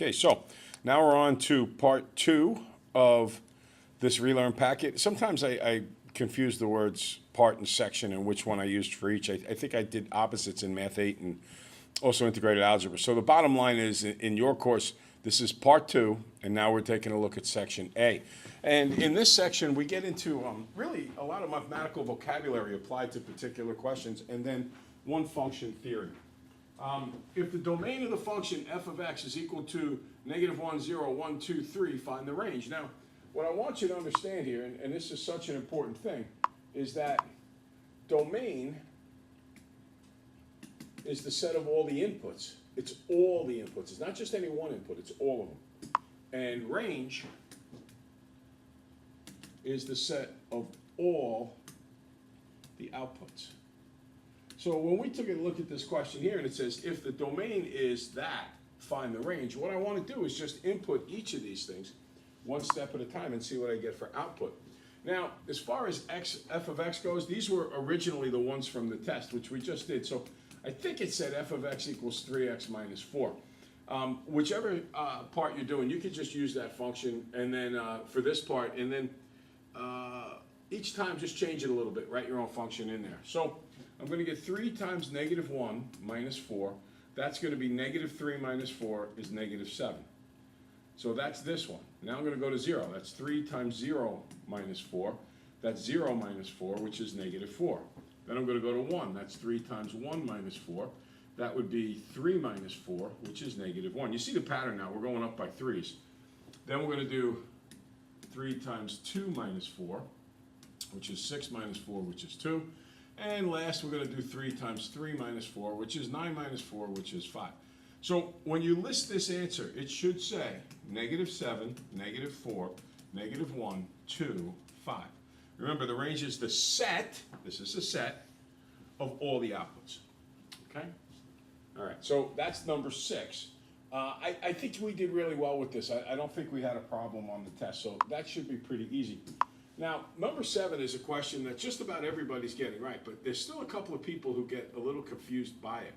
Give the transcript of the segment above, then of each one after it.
Okay, so now we're on to part 2 of this relearn packet. Sometimes I confuse the words part and section and which one I used for each. I think I did opposites in Math 8 and also integrated algebra. So the bottom line is, in your course, this is part 2, and now we're taking a look at section A. And in this section, we get into really a lot of mathematical vocabulary applied to particular questions, and then one function theory. If the domain of the function f of x is equal to -1, 0, 1, 2, 3, find the range. Now, what I want you to understand here, and this is such an important thing, is that domain is the set of all the inputs. It's all the inputs. It's not just any one input, it's all of them. And range is the set of all the outputs. So when we took a look at this question here, and it says, if the domain is that, find the range, what I want to do is just input each of these things one step at a time and see what I get for output. Now, as far as f of x goes, these were originally the ones from the test, which we just did. So I think it said f of x equals 3x minus 4. Whichever part you're doing, you could just use that function, and then for this part, and then each time just change it a little bit, write your own function in there. So I'm going to get 3 times -1 minus 4. That's going to be -3 minus 4 is -7. So that's this one. Now I'm going to go to 0. That's 3 times 0 minus 4. That's 0 minus 4, which is -4. Then I'm going to go to 1. That's 3 times 1 minus 4. That would be 3 minus 4, which is -1. You see the pattern now. We're going up by 3's. Then we're going to do 3 times 2 minus 4, which is 6 minus 4, which is 2. And last, we're going to do 3 times 3 minus 4, which is 9 minus 4, which is 5. So when you list this answer, it should say -7, -4, -1, 2, 5. Remember, the range is the set, this is the set, of all the outputs. Okay? All right, so that's number 6. I think we did really well with this. I don't think we had a problem on the test, so that should be pretty easy. Now, number 7 is a question that just about everybody's getting right, but there's still a couple of people who get a little confused by it.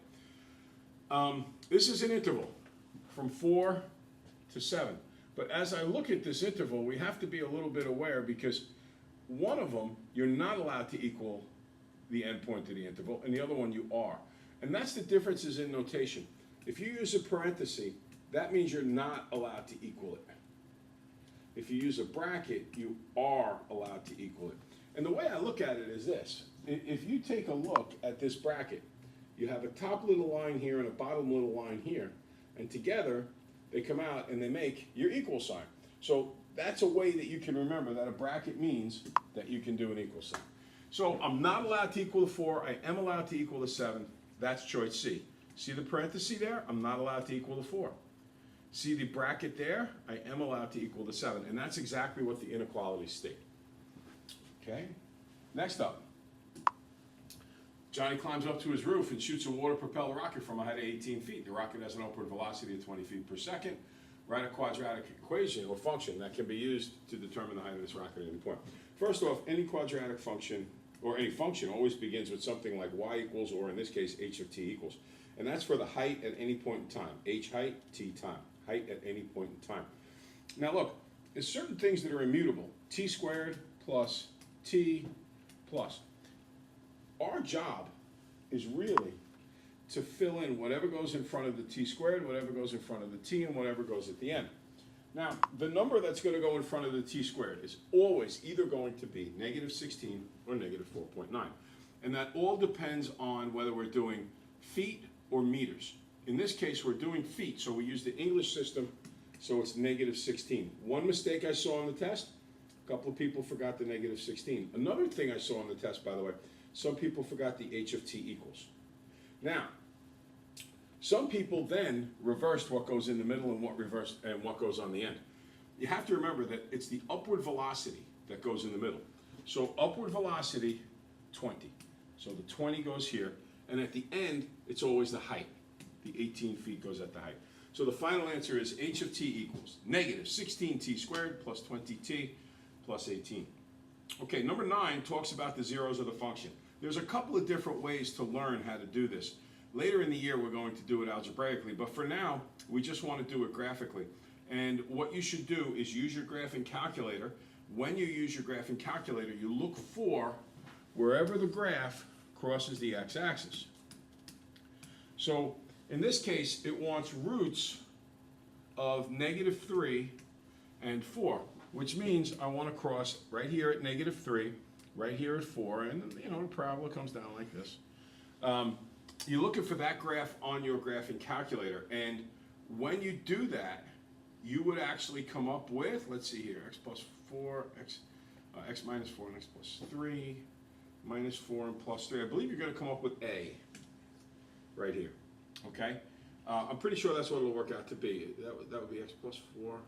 This is an interval from 4 to 7. But as I look at this interval, we have to be a little bit aware, because one of them, you're not allowed to equal the endpoint of the interval, and the other one you are. And that's the differences in notation. If you use a parenthesis, that means you're not allowed to equal it. If you use a bracket, you are allowed to equal it. And the way I look at it is this. If you take a look at this bracket, you have a top little line here and a bottom little line here, and together they come out and they make your equal sign. So that's a way that you can remember that a bracket means that you can do an equal sign. So I'm not allowed to equal the 4, I am allowed to equal the 7. That's choice C. See the parenthesis there? I'm not allowed to equal the 4. See the bracket there? I am allowed to equal the 7. And that's exactly what the inequalities state. Okay? Next up. Johnny climbs up to his roof and shoots a water-propelled rocket from a height of 18 feet. The rocket has an upward velocity of 20 feet per second. Write a quadratic equation or function that can be used to determine the height of this rocket at any point. First off, any quadratic function, or any function, always begins with something like y equals, or in this case, h of t equals. And that's for the height at any point in time. H height, t time. Height at any point in time. Now look, there's certain things that are immutable. T squared plus t plus. Our job is really to fill in whatever goes in front of the t squared, whatever goes in front of the t, and whatever goes at the end. Now, the number that's going to go in front of the t squared is always either going to be -16 or -4.9. And that all depends on whether we're doing feet or meters. In this case, we're doing feet, so we use the English system, so it's -16. One mistake I saw on the test, a couple of people forgot the -16. Another thing I saw on the test, by the way, some people forgot the h of t equals. Now, some people then reversed what goes in the middle and what goes on the end. You have to remember that it's the upward velocity that goes in the middle. So upward velocity, 20. So the 20 goes here, and at the end, it's always the height. The 18 feet goes at the height. So the final answer is h of t equals -16t squared plus 20t plus 18. Okay, number 9 talks about the zeros of the function. There's a couple of different ways to learn how to do this. Later in the year, we're going to do it algebraically, but for now, we just want to do it graphically. And what you should do is use your graphing calculator. When you use your graphing calculator, you look for wherever the graph crosses the x-axis. So in this case, it wants roots of -3 and 4, which means I want to cross right here at -3, right here at 4, and the parabola comes down like this. You're looking for that graph on your graphing calculator, and when you do that, you would actually come up with, let's see here, x plus 4, x minus 4, and x plus 3, minus 4 and plus 3. I believe you're going to come up with A right here, okay? I'm pretty sure that's what it'll work out to be. That would be x plus 4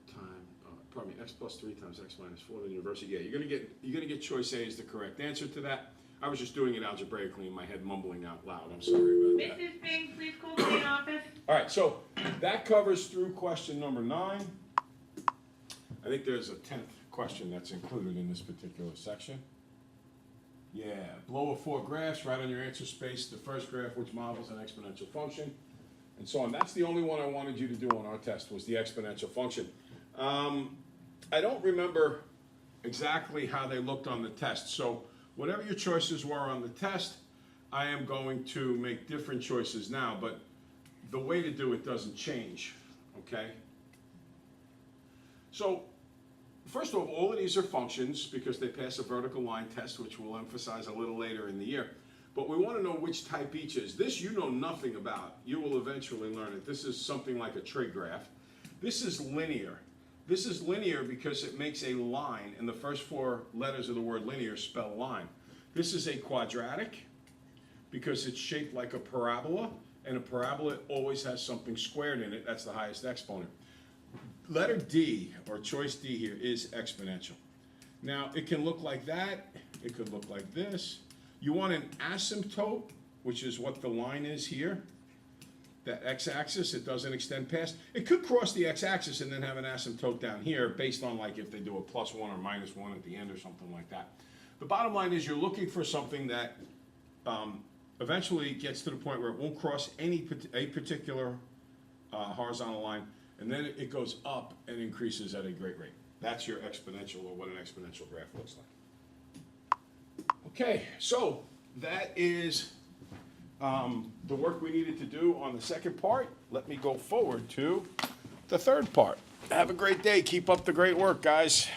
times, x plus 3 times x minus 4, then reverse it. Yeah, you're gonna get choice A as the correct answer to that. I was just doing it algebraically in my head, mumbling out loud. I'm sorry about that. Mrs. Bing, please call the main office. All right, so that covers through question number 9. I think there's a 10th question that's included in this particular section. Yeah, below are 4 graphs, write on your answer space the first graph which models an exponential function, and so on. That's the only one I wanted you to do on our test, was the exponential function. I don't remember exactly how they looked on the test, so whatever your choices were on the test, I am going to make different choices now, but the way to do it doesn't change, okay? So, first of all of these are functions because they pass a vertical line test, which we'll emphasize a little later in the year. But we want to know which type each is. This you know nothing about. You will eventually learn it. This is something like a trig graph. This is linear. This is linear because it makes a line, and the first 4 letters of the word linear spell line. This is a quadratic because it's shaped like a parabola, and a parabola always has something squared in it. That's the highest exponent. Letter D, or choice D here, is exponential. Now, it can look like that. It could look like this. You want an asymptote, which is what the line is here. That x-axis, it doesn't extend past. It could cross the x-axis and then have an asymptote down here based on like if they do a +1 or -1 at the end or something like that. The bottom line is you're looking for something that eventually gets to the point where it won't cross a particular horizontal line, and then it goes up and increases at a great rate. That's your exponential, or what an exponential graph looks like. Okay, so that is the work we needed to do on the second part. Let me go forward to the third part. Have a great day. Keep up the great work, guys.